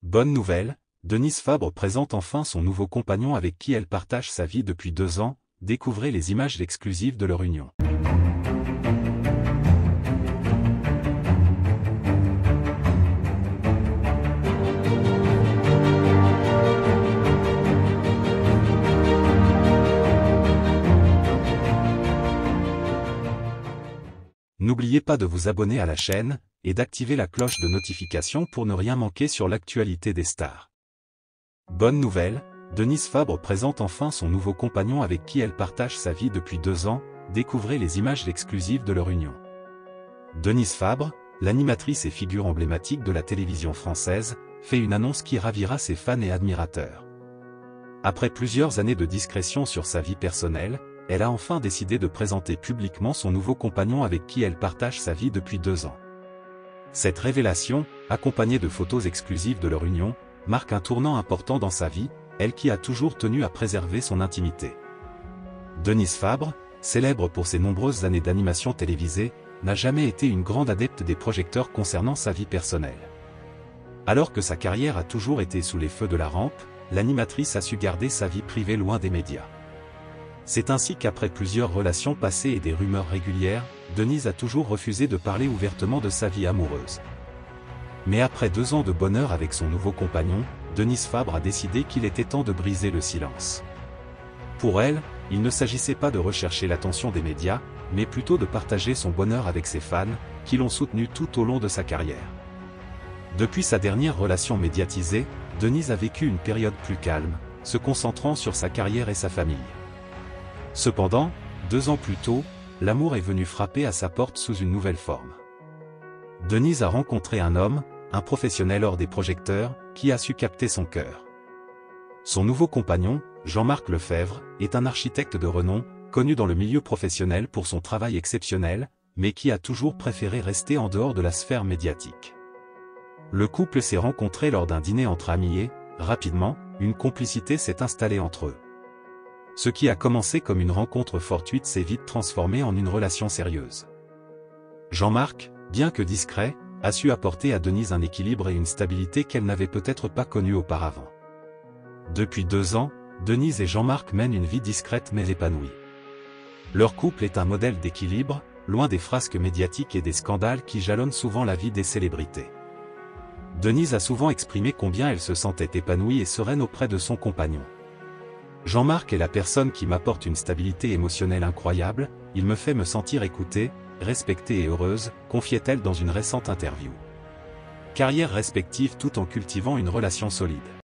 Bonne nouvelle, Denise Fabre présente enfin son nouveau compagnon avec qui elle partage sa vie depuis 2 ans, découvrez les images exclusives de leur union. N'oubliez pas de vous abonner à la chaîne, et d'activer la cloche de notification pour ne rien manquer sur l'actualité des stars. Bonne nouvelle, Denise Fabre présente enfin son nouveau compagnon avec qui elle partage sa vie depuis 2 ans, découvrez les images exclusives de leur union. Denise Fabre, l'animatrice et figure emblématique de la télévision française, fait une annonce qui ravira ses fans et admirateurs. Après plusieurs années de discrétion sur sa vie personnelle, elle a enfin décidé de présenter publiquement son nouveau compagnon avec qui elle partage sa vie depuis 2 ans. Cette révélation, accompagnée de photos exclusives de leur union, marque un tournant important dans sa vie, elle qui a toujours tenu à préserver son intimité. Denise Fabre, célèbre pour ses nombreuses années d'animation télévisée, n'a jamais été une grande adepte des projecteurs concernant sa vie personnelle. Alors que sa carrière a toujours été sous les feux de la rampe, l'animatrice a su garder sa vie privée loin des médias. C'est ainsi qu'après plusieurs relations passées et des rumeurs régulières, Denise a toujours refusé de parler ouvertement de sa vie amoureuse. Mais après 2 ans de bonheur avec son nouveau compagnon, Denise Fabre a décidé qu'il était temps de briser le silence. Pour elle, il ne s'agissait pas de rechercher l'attention des médias, mais plutôt de partager son bonheur avec ses fans, qui l'ont soutenue tout au long de sa carrière. Depuis sa dernière relation médiatisée, Denise a vécu une période plus calme, se concentrant sur sa carrière et sa famille. Cependant, 2 ans plus tôt, l'amour est venu frapper à sa porte sous une nouvelle forme. Denise a rencontré un homme, un professionnel hors des projecteurs, qui a su capter son cœur. Son nouveau compagnon, Jean-Marc Lefebvre, est un architecte de renom, connu dans le milieu professionnel pour son travail exceptionnel, mais qui a toujours préféré rester en dehors de la sphère médiatique. Le couple s'est rencontré lors d'un dîner entre amis et, rapidement, une complicité s'est installée entre eux. Ce qui a commencé comme une rencontre fortuite s'est vite transformé en une relation sérieuse. Jean-Marc, bien que discret, a su apporter à Denise un équilibre et une stabilité qu'elle n'avait peut-être pas connue auparavant. Depuis 2 ans, Denise et Jean-Marc mènent une vie discrète mais épanouie. Leur couple est un modèle d'équilibre, loin des frasques médiatiques et des scandales qui jalonnent souvent la vie des célébrités. Denise a souvent exprimé combien elle se sentait épanouie et sereine auprès de son compagnon. Jean-Marc est la personne qui m'apporte une stabilité émotionnelle incroyable, il me fait me sentir écoutée, respectée et heureuse, confiait-elle dans une récente interview. Carrière respective tout en cultivant une relation solide.